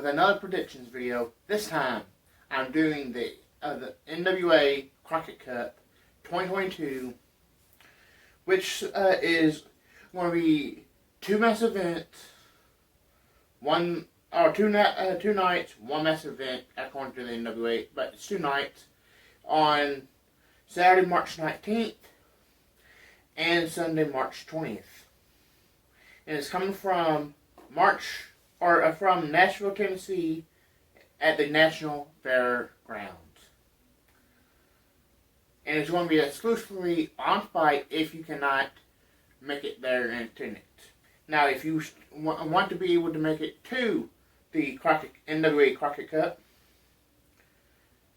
another predictions video. This time, I'm doing the NWA Crockett Cup 2022, which is going to be two mass events, two nights, one mass event according to the NWA, but it's 2 nights on Saturday, March 19th and Sunday, March 20th. And it's coming from from Nashville, Tennessee at the National Fairgrounds. And it's going to be exclusively on Fight if you cannot make it there and attend it. Now, if you want to be able to make it to the NWA Crockett Cup,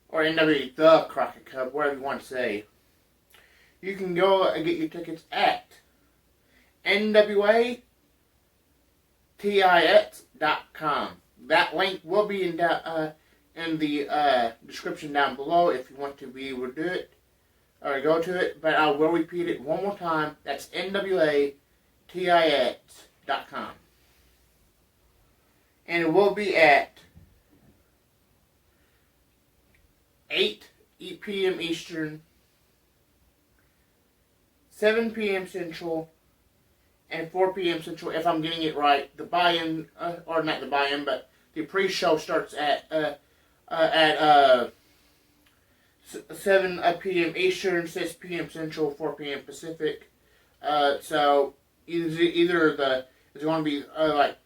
or NWA The Crockett Cup, whatever you want to say, you can go and get your tickets at NWATIX.com. That link will be in the description down below if you want to be able to do it or go to it. But I will repeat it one more time. That's NWATIX.com. And it will be at 8 p.m. Eastern, 7 p.m. Central, and 4 p.m. Central, if I'm getting it right. The buy-in, or not the buy-in, but the pre-show starts at 7 p.m. Eastern, 6 p.m. Central, 4 p.m. Pacific. So either it's going to be like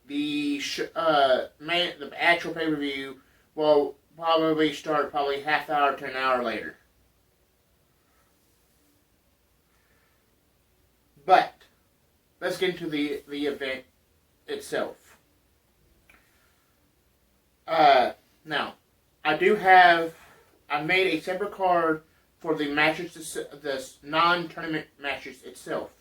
the actual pay-per-view will probably start half hour to an hour later. But let's get into the event itself. Now, I made a separate card for the matches, the non-tournament matches itself.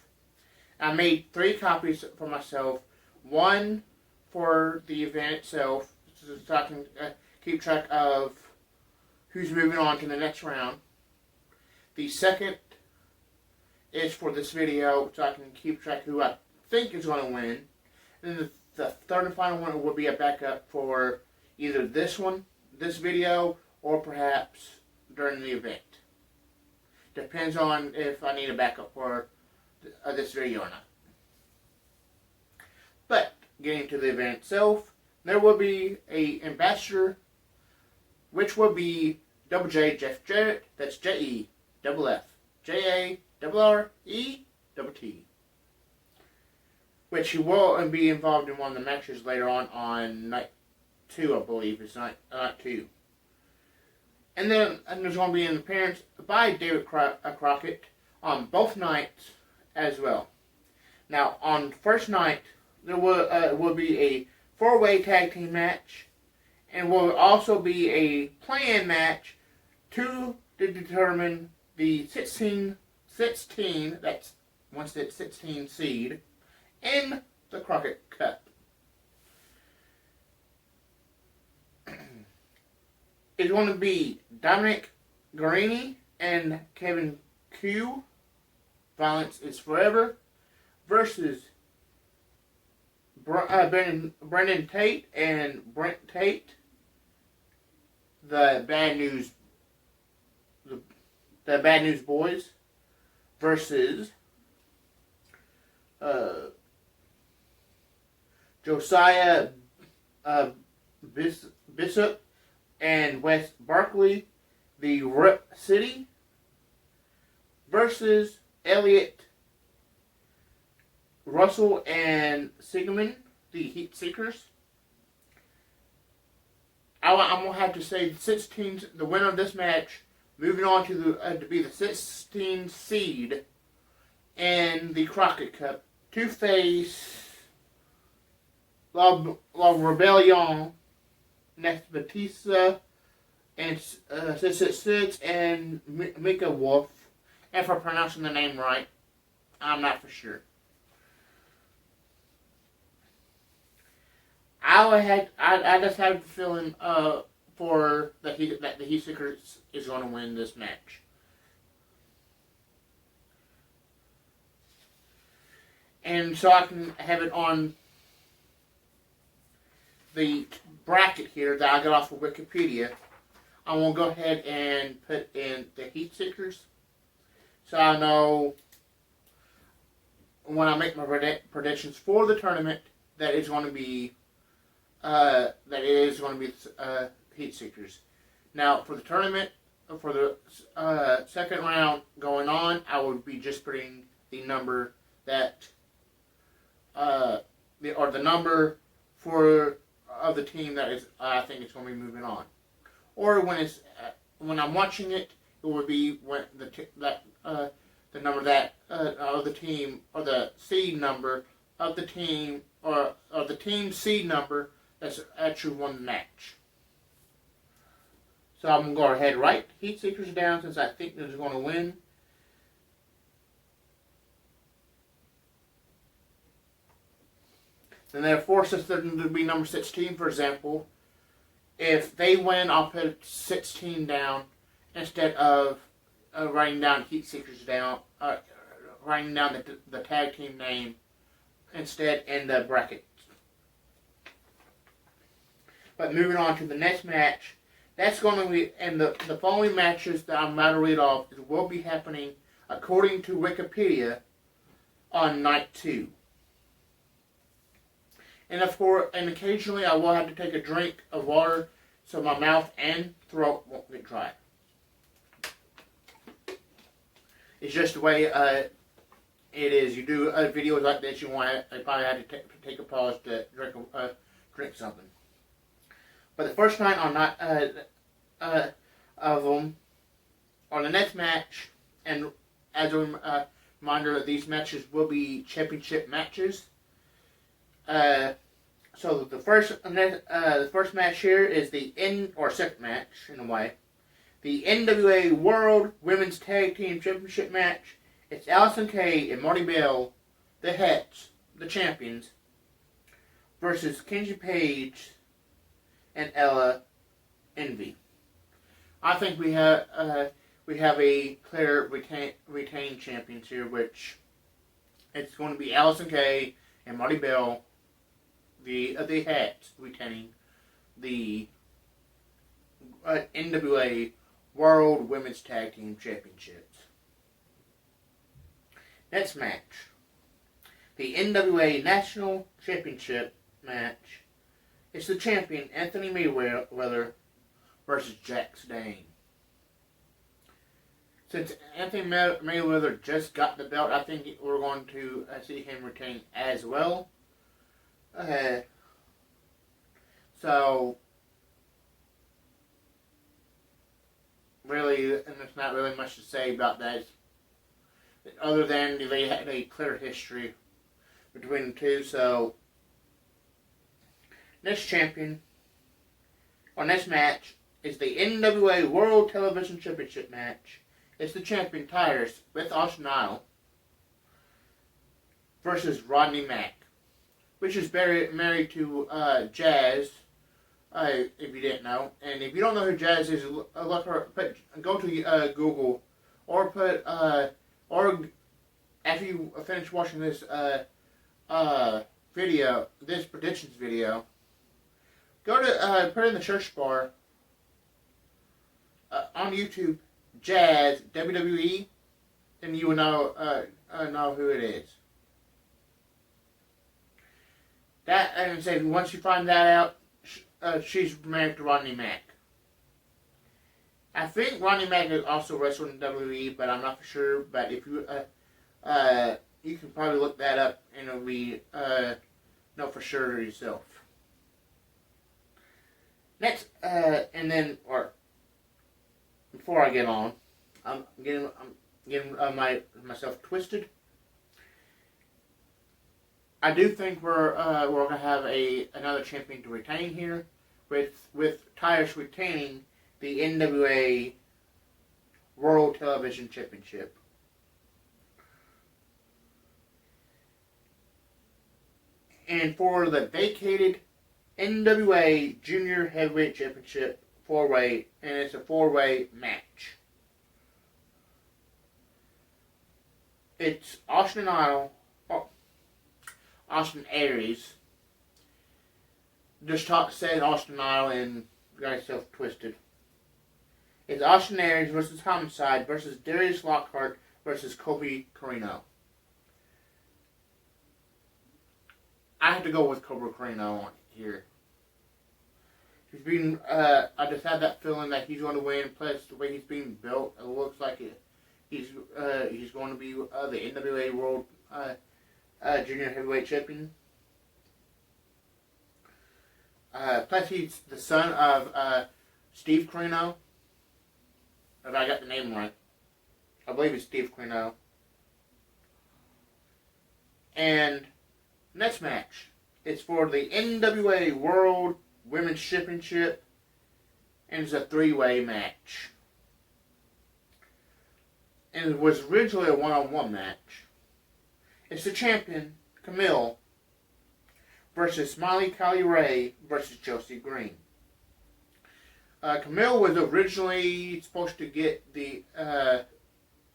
I made 3 copies for myself. One for the event itself, so I can keep track of who's moving on to the next round. The second is for this video, so I can keep track who I think is going to win. And the third and final one will be a backup for either this video, or perhaps during the event. Depends on if I need a backup for this video or not. But getting to the event itself, there will be a ambassador, which will be Double J Jeff Jarrett. That's JEFFJARRET, which he will be involved in one of the matches later on night 2, I believe. It's night 2. And then there's going to be an appearance by David Crockett on both nights as well. Now, on the first night, there will be a 4-way tag team match, and will also be a play-in match to determine the 16, that's once it's 16 seed, in the Crockett Cup. It's going to be Dominic Garrini and Kevin Q, Violence is Forever, versus Brendan Tate and Brent Tate, the Bad News Boys, versus Josiah Bishop and Wes Barkley, the Rip City, versus Elliot Russell and Sigmund, the Heat Seekers. I'm going to have to say the winner of this match, moving on to be the 16th seed in the Crockett Cup, to face La Rebellion, next Batista, and 666, and Mika Wolf. And for pronouncing the name right, I'm not for sure. I just have a feeling that the Heat Seekers is going to win this match. And so I can have it on the bracket here that I got off of Wikipedia, I'm going to go ahead and put in the Heat Seekers. So I know when I make my predictions for the tournament that it's going to be Heat Seekers. Now for the tournament, for the second round going on, I would be just putting the number that the number for of the team that is I think it's going to be moving on. Or when I'm watching it, it would be when the number that of the team, or the seed number of the team, or the team seed number that's actually won the match. So I'm going to go ahead and write Heat Seekers down since I think they're going to win. And therefore, since they're going to be number 16, for example, if they win, I'll put 16 down instead of writing down Heat Seekers down, writing down the tag team name instead in the bracket. But moving on to the next match, that's going to be, and the following matches that I'm about to read off will be happening according to Wikipedia on night 2. And and occasionally I will have to take a drink of water so my mouth and throat won't get dry. It's just the way it is. You do videos like this, you probably have to take a pause to drink something. But the first night on of them, on the next match, and as a reminder that these matches will be championship matches. So the first match here is second match in a way, the NWA World Women's Tag Team Championship match. It's Allison Kay and Marty Bell, the Hets, the champions, versus Kenzie Page and Ella Envy. I think we have a clear retained champions here, which it's going to be Allison Kay and Marty Bell, the Hats, retaining the NWA World Women's Tag Team Championships. Next match, the NWA National Championship match. It's the champion Anthony Mayweather versus Jax Dane. Since Anthony Mayweather just got the belt, I think we're going to see him retain as well. So really, and there's not really much to say about that, other than they had a clear history between the two. So next champion, or next match, is the NWA World Television Championship match. It's the champion Tyrus with Austin Idol versus Rodney Mack, which is married to Jazz, if you didn't know. And if you don't know who Jazz is, look her. Go to Google, or or after you finish watching this video, this predictions video, go to put in the search bar on YouTube, Jazz WWE, and you will know who it is. That, and say once you find that out, she's married to Rodney Mack. I think Rodney Mack is also wrestled in WWE, but I'm not for sure. But if you you can probably look that up and it'll be know for sure yourself. Next, and then, or before I get on, I'm getting myself twisted. I do think we're going to have another champion to retain here, with Tyrus retaining the NWA World Television Championship. And for the vacated NWA Junior Heavyweight Championship 4-way, and it's a 4-way match. It's Austin Aries said Austin Idol and got himself twisted. It's Austin Aries versus Homicide versus Darius Lockhart versus Kobe Carino. I have to go with Kobe Carino on here. He's been. I just had that feeling that he's going to win. Plus, the way he's being built, it looks like he's going to be the NWA World Junior Heavyweight Champion. Plus, he's the son of Steve Carino. If I got the name right, I believe it's Steve Carino. And next match is for the NWA World Women's Championship, and it's a three-way match. And it was originally a one-on-one match. It's the champion, Camille, versus Smiley Kylie Ray versus Chelsea Green. Camille was originally supposed to get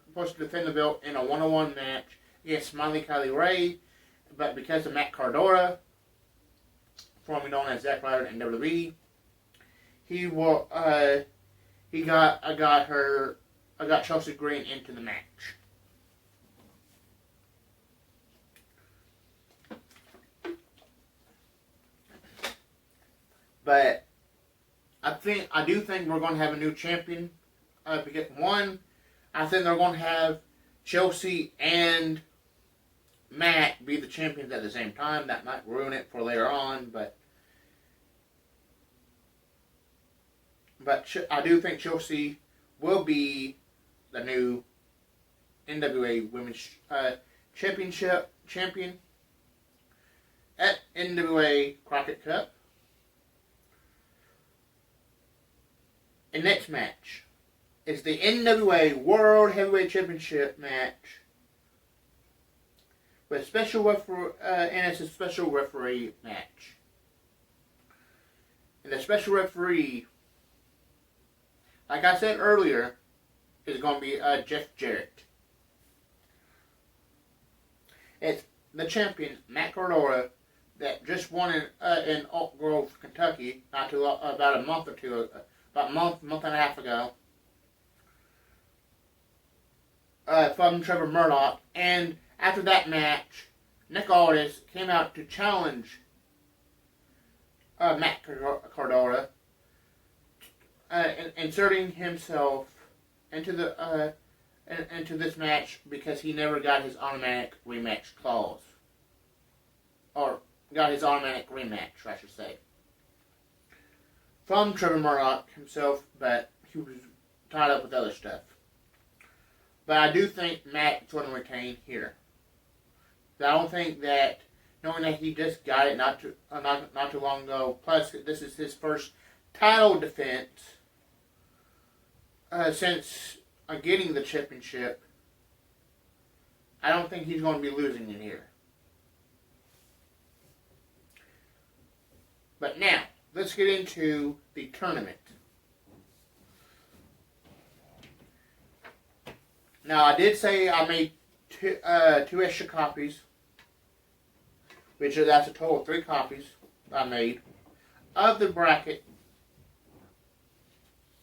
supposed to defend the belt in a one-on-one match against Smiley Kylie Ray, but because of Matt Cardona, formerly known as Zack Ryder in WWE, I got Chelsea Green into the match. But I do think we're going to have a new champion. Because one, I think they're going to have Chelsea and Matt be the champions at the same time. That might ruin it for later on, but I do think Chelsea will be the new NWA Women's Championship champion at NWA Crockett Cup. And next match is the NWA World Heavyweight Championship match with special referee, and it's a special referee match. And the special referee, like I said earlier, is going to be Jeff Jarrett. It's the champion, Matt Cardona, that just won in Oak Grove, Kentucky, about a month and a half ago, from Trevor Murdoch. And after that match, Nick Aldis came out to challenge Matt Cardona, inserting himself into this match because he never got his automatic rematch clause. Or got his automatic rematch, I should say. From Trevor Murdoch himself, but he was tied up with other stuff. But I do think Matt's going to retain here. I don't think that, knowing that he just got it not too long ago, plus this is his first title defense since getting the championship, I don't think he's going to be losing it here. But now, let's get into the tournament. Now, I did say I made two extra copies, that's a total of 3 copies I made of the bracket,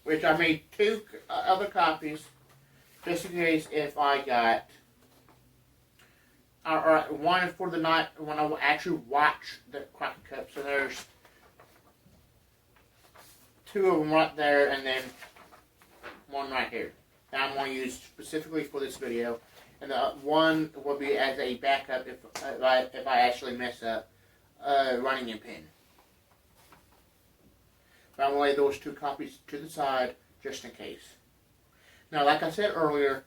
which I made 2 other copies just in case if I got, or one for the night when I actually watch the Crockett Cup. So there's 2 of them right there, and then 1 right here that I'm going to use specifically for this video, and the one will be as a backup if I actually mess up running in pin. But I'm going to lay those 2 copies to the side just in case. Now, like I said earlier,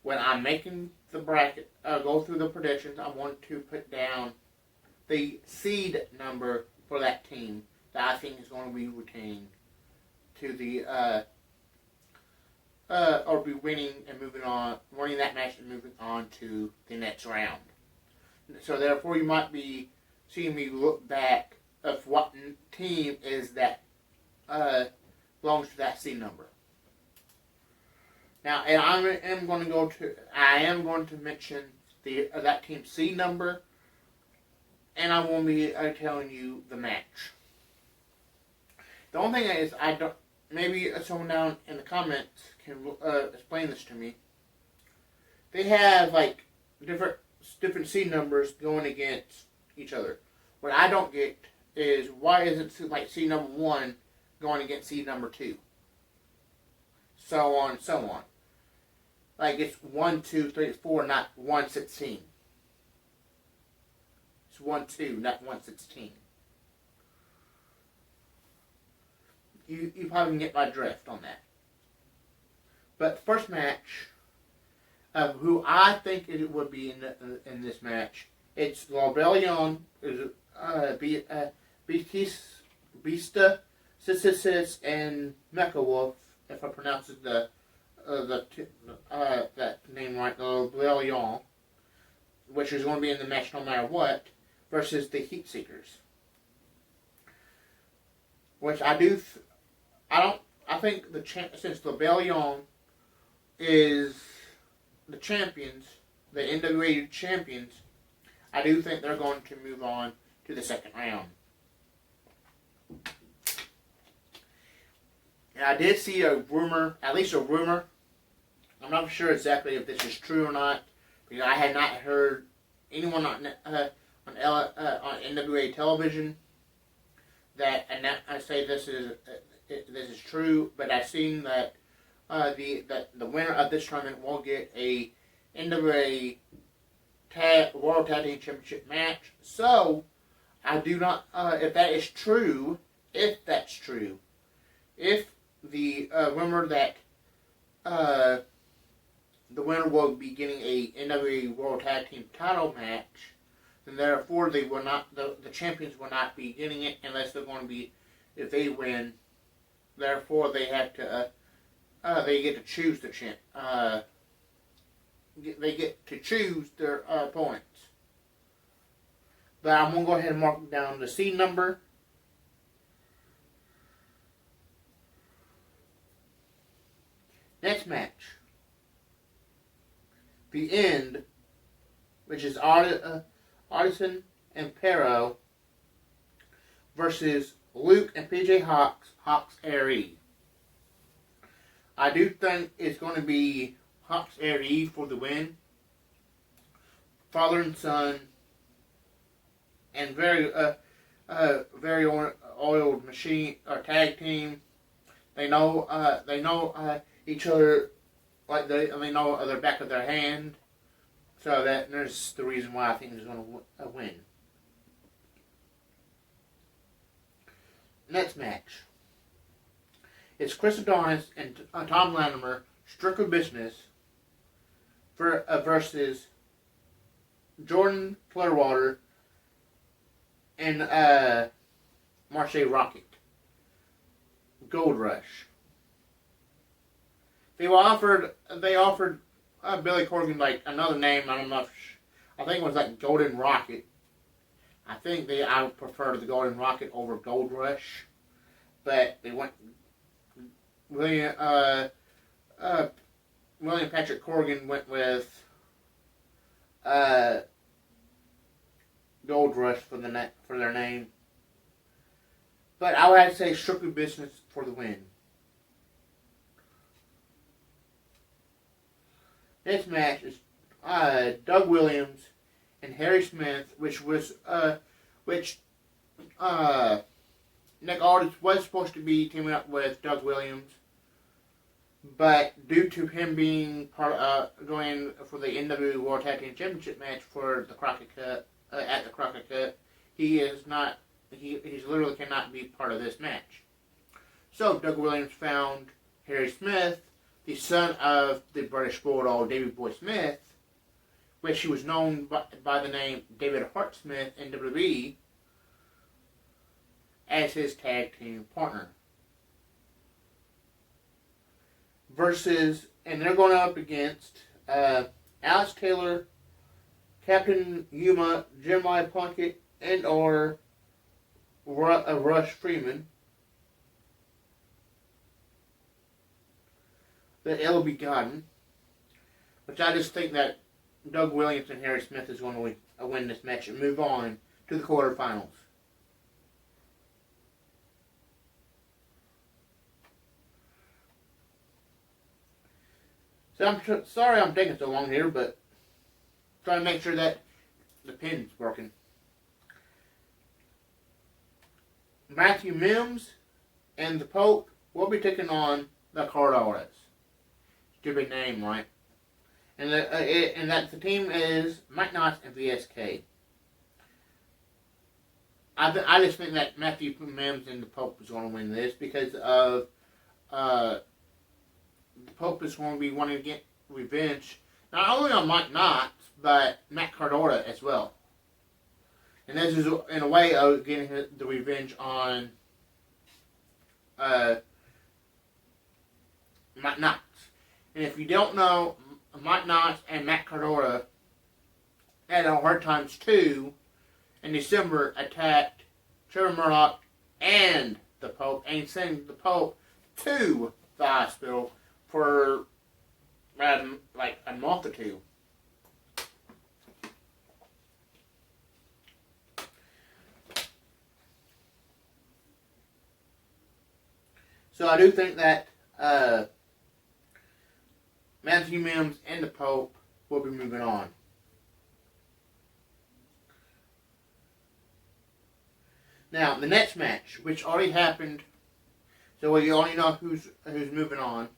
when I'm making the bracket, go through the predictions, I want to put down the seed number for that team that I think is going to be retained to the or be winning that match and moving on to the next round. So therefore, you might be seeing me look back of what team is that belongs to that seed number. Now, and I am going to mention that team's seed number, and I will be telling you the match. The only thing is, I don't. Maybe someone down in the comments can explain this to me. They have like different seed numbers going against each other. What I don't get is why isn't like seed number 1 going against seed number 2? So on and so on. Like it's 1, 2, 3, 4, not 116. It's 1, 2, not 116. You probably can get my drift on that. But the first match of who I think it would be in this match, it's La Rebellion, Beasta, Sis, and Mecha Wolf, if I pronounce it that name right, La Rebellion, which is going to be in the match no matter what, versus the Heat Seekers. Which I think since La Rebellion is the champions, the NWA champions, I do think they're going to move on to the second round. And I did see a rumor, at least a rumor. I'm not sure exactly if this is true or not, because I had not heard anyone on NWA television that I say this is true. But I've seen that the winner of this tournament will get a NWA World Tag Team Championship match. So I do not, if that's true, if the rumor that the winner will be getting a NWA World Tag Team title match, then therefore they will not, the champions will not be getting it unless they're going to be, if they win, therefore they have to, they get to choose the champ, they get to choose their opponents. But I'm going to go ahead and mark down the seed number. Next match. The End, which is Artisan and Pero versus Luke and PJ Hawks Arie. I do think it's going to be Hawks Arie for the win. Father and son, and very oiled machine or tag team. They know each other like they know their back of their hand. So there's the reason why I think he's going to win. Next match. It's Chris Adonis and Tom Latimer, Strictly Business, versus Jordan Clearwater and Marche Rocket. Gold Rush. They offered Billy Corgan like another name. I don't know I think it was like Golden Rocket. I think I would prefer the Golden Rocket over Gold Rush, but they went William Patrick Corgan went with Gold Rush for their name. But I would have to say Strictly Business for the win. Next match is Doug Williams and Harry Smith, which Nick Aldis was supposed to be teaming up with Doug Williams, but due to him being going for the NWA World Tag Team Championship match for the Crockett Cup at the Crockett Cup, he is not. He literally cannot be part of this match. So Doug Williams found Harry Smith, the son of the British Bulldog Davey Boy Smith, which he was known by the name David Hart Smith in WWE, as his tag team partner. And they're going up against Alex Taylor, Captain Yuma, Jeremiah Plunkett, and or Rush Freeman. The Ill Begotten, which I just think that Doug Williams and Harry Smith is going to win this match and move on to the quarterfinals. So I'm sorry I'm taking so long here, but trying to make sure that the pin's working. Matthew Mims and the Pope will be taking on the Cardoras. Stupid name, right? And that the team is Mike Knox and VSK. I just think that Matthew Mims and the Pope is going to win this because of the Pope is going to be wanting to get revenge not only on Mike Knox but Matt Cardona as well. And this is in a way of getting the revenge on Mike Knox. And if you don't know, Mike Knox and Matt Cardona at Hard Times 2 in December attacked Trevor Murdoch and the Pope and sent the Pope to the hospital for like a month or two. So I do think that Matthew Mims and the Pope will be moving on. Now, the next match, which already happened, so we already know who's moving on.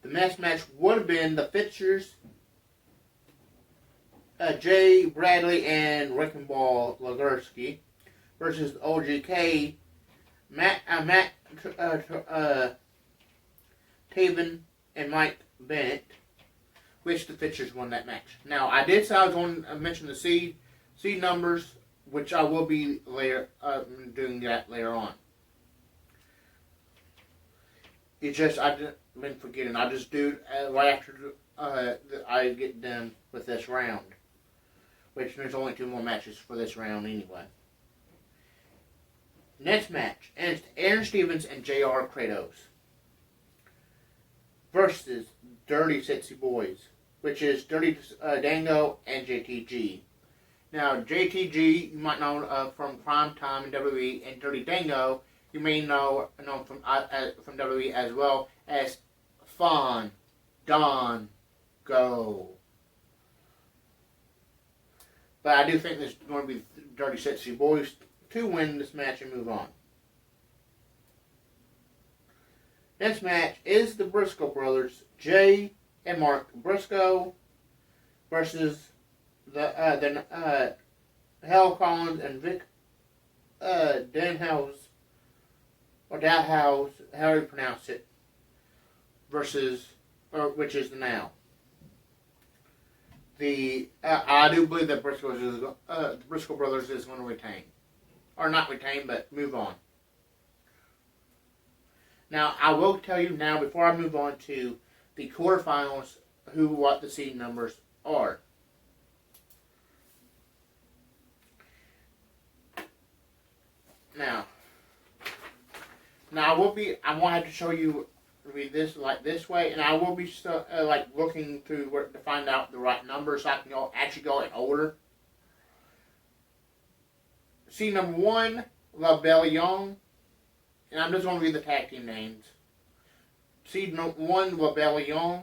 The next match would have been the Fitchers, Jay Bradley and Wrecking Ball Lagursky versus OGK, Matt Taven and Mike Bennett, which the Fitchers won that match. Now, I did say I was going to mention the seed numbers, which I will be later doing that later on. It's just I've been forgetting. I just do right after I get done with this round, which there's only 2 more matches for this round anyway. Next match, Aaron Stevens and JR Kratos versus Dirty Sexy Boys, which is Dirty Dango and JTG. Now, JTG, you might know from Prime Time in WWE, and Dirty Dango, you may know from WWE as well as Fawn, Don, Go. But I do think there's going to be Dirty Sexy Boys to win this match and move on. Next match is the Briscoe brothers, Jay and Mark Briscoe, versus the Hal Collins and Vic Danhouse, or Dalhouse, however you pronounce it, which is the Now. I do believe that the Briscoe brothers is going to retain. Or not retain, but move on. Now, I will tell you now, before I move on to the quarterfinals, what the seed numbers are. Now I will have to show you read this like this way, and I will be looking through to find out the right numbers so I can actually go in order. Seed number 1, La Belle Young, and I'm just going to read the tag team names. Seed number 1, La Belle Young.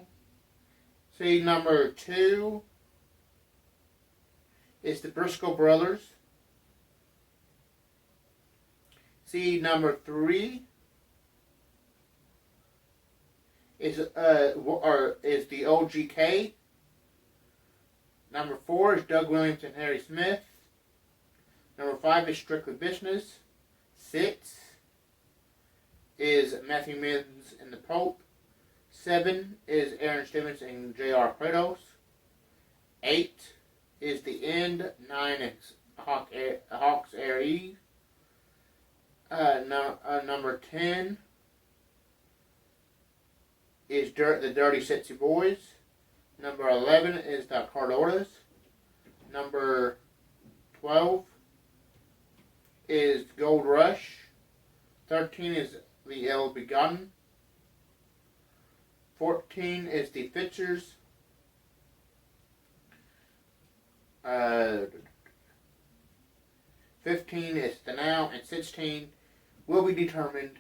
Seed number 2 is the Briscoe brothers. Seed number 3 is the OGK. Number 4 is Doug Williams and Harry Smith. Number 5 is Strictly Business. 6 is Matthew Mims and the Pope. 7 is Aaron Stevens and JR Kratos. 8 is The End. 9 is Hawks Air Eve. Number 10 is the Dirty Sexy Boys. Number 11 is the Cardoras. Number 12 is Gold Rush. 13 is the El Begotten. 14 is the Fitchers. 15 is the Now, and 16 will be determined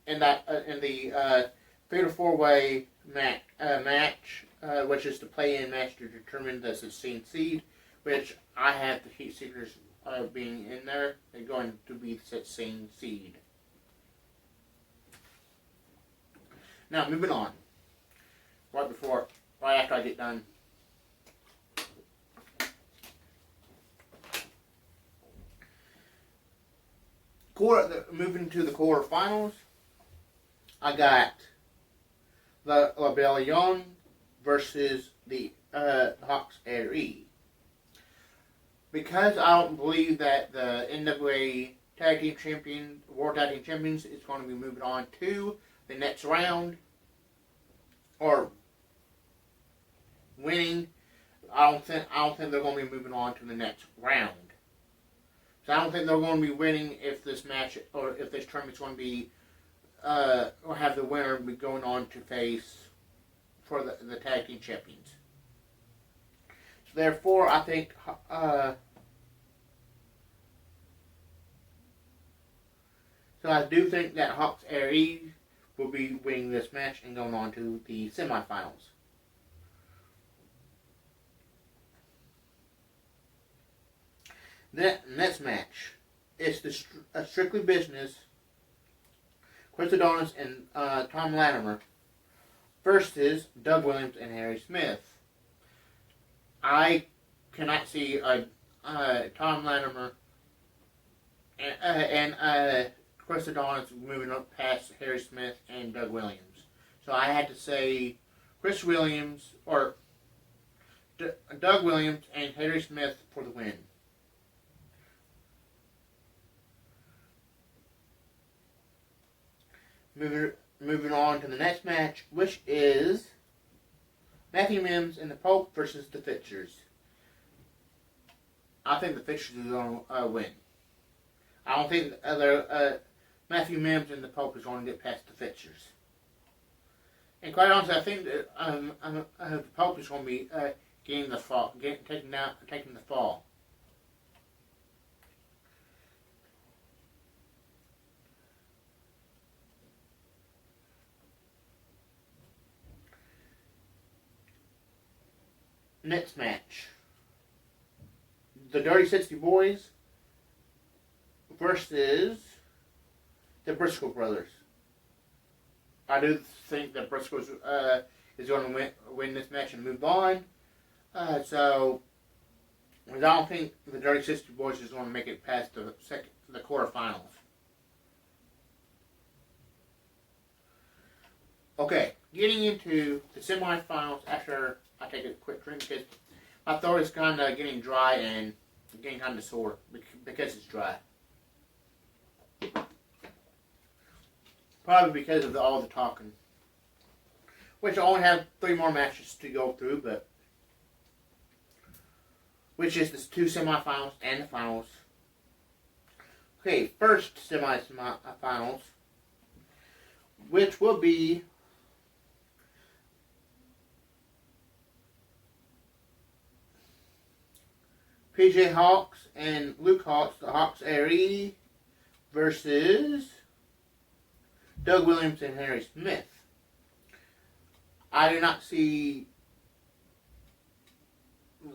in the Fatal 4-Way match, which is the play-in match to determine the 16th seed, which I have the Heat Seekers being in there. They're going to be the 16th seed. Now, moving on. Right after I get done. Moving to the quarterfinals, I got the Rebellion versus the Hawks Aerie. Because I don't believe that the NWA World Tag Team Champions is going to be moving on to the next round, or winning, I don't think they're going to be moving on to the next round. So I don't think they're going to be winning if this match, or if this tournament's going to be, or have the winner be going on to face for the tag team champions. So therefore, I think so I do think that Hawks Aerie will be winning this match and going on to the semifinals. The next match is the Strictly Business, Chris Adonis and Tom Latimer versus Doug Williams and Harry Smith. I cannot see Tom Latimer and Chris Adonis moving up past Harry Smith and Doug Williams. So I had to say Chris Williams, or Doug Williams and Harry Smith for the win. Moving on to the next match, which is Matthew Mims and the Pope versus the Fixers. I think the Fixers are going to win. I don't think Matthew Mims and the Pope is going to get past the Fixers. And quite honestly, I think that the Pope is going to be taking the fall. Next match, the Dirty 60 Boys versus the Bristol Brothers. I do think that Bristol is going to win this match and move on. So I don't think the Dirty 60 Boys is going to make it past the quarterfinals. Okay, getting into the semifinals after I take a quick drink because my throat is kind of getting dry and getting kind of sore because it's dry. Probably because of all the talking. Which I only have 3 more matches to go through, but which is the 2 semifinals and the finals. Okay, first semifinals, which will be PJ Hawks and Luke Hawks, the Hawks Aerie, versus Doug Williams and Harry Smith. I do not see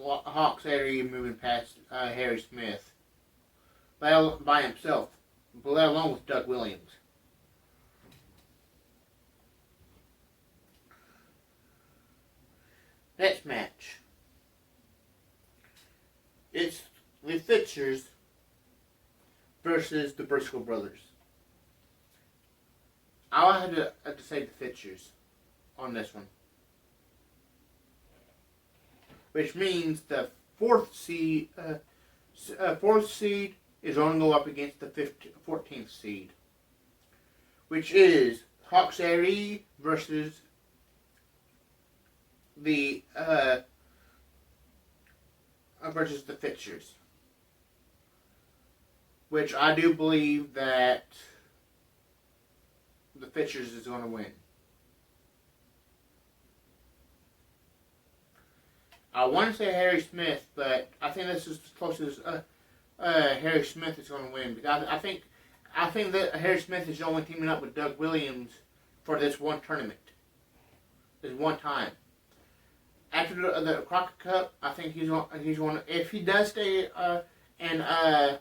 Hawks Aerie moving past Harry Smith by himself, let alone with Doug Williams. Next match. It's the Fixers versus the Bristol Brothers. I'll have to say the Fixers on this one. Which means the fourth seed is going to go up against the 14th seed. Which is Hawks Aerie versus the Fixers, which I do believe that the Fixers is going to win. I want to say Harry Smith, but I think this is as close as Harry Smith is going to win. Because I think that Harry Smith is only teaming up with Doug Williams for this one tournament. is one time. After the Crockett Cup, I think he's going. If he does stay in the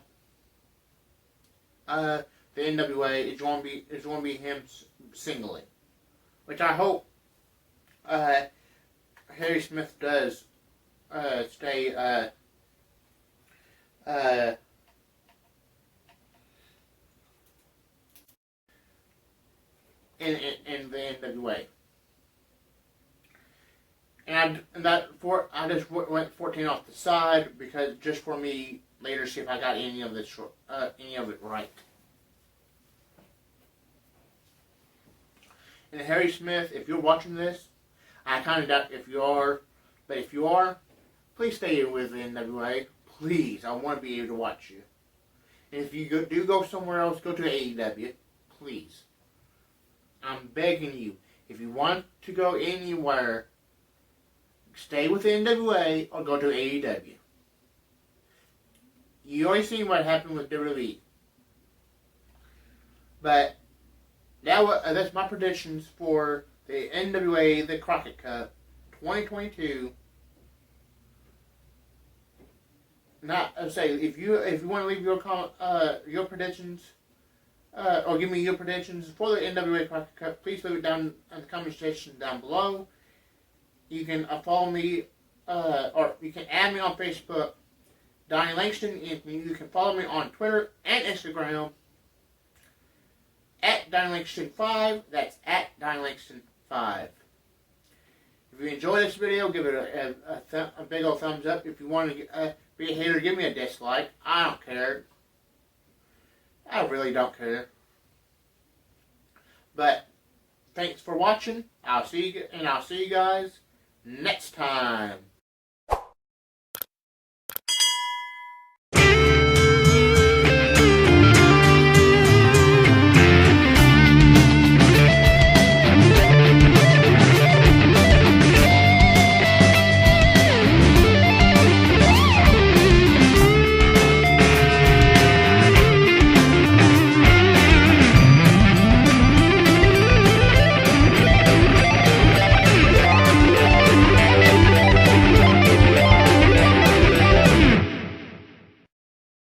NWA, it's going to be him singly, which I hope Harry Smith does stay in the NWA. And I just went 14 off the side because just for me later see if I got any of it right. And Harry Smith, if you're watching this, I kind of doubt if you are, but if you are, please stay with the NWA. Please, I want to be able to watch you. And if you do go somewhere else, go to AEW. Please. I'm begging you. If you want to go anywhere, stay with the NWA or go to AEW. You already seen what happened with WWE. But that's my predictions for the NWA, the Crockett Cup, 2022. If you want to leave your predictions, or give me your predictions for the NWA Crockett Cup, please leave it down in the comment section down below. You can follow me, or you can add me on Facebook, Donnie Langston. You can follow me on Twitter and Instagram at Donnie Langston 5. That's at Donnie Langston 5. If you enjoyed this video, give it a big old thumbs up. If you want to be a hater, give me a dislike. I don't care. I really don't care. But thanks for watching. I'll see you guys next time.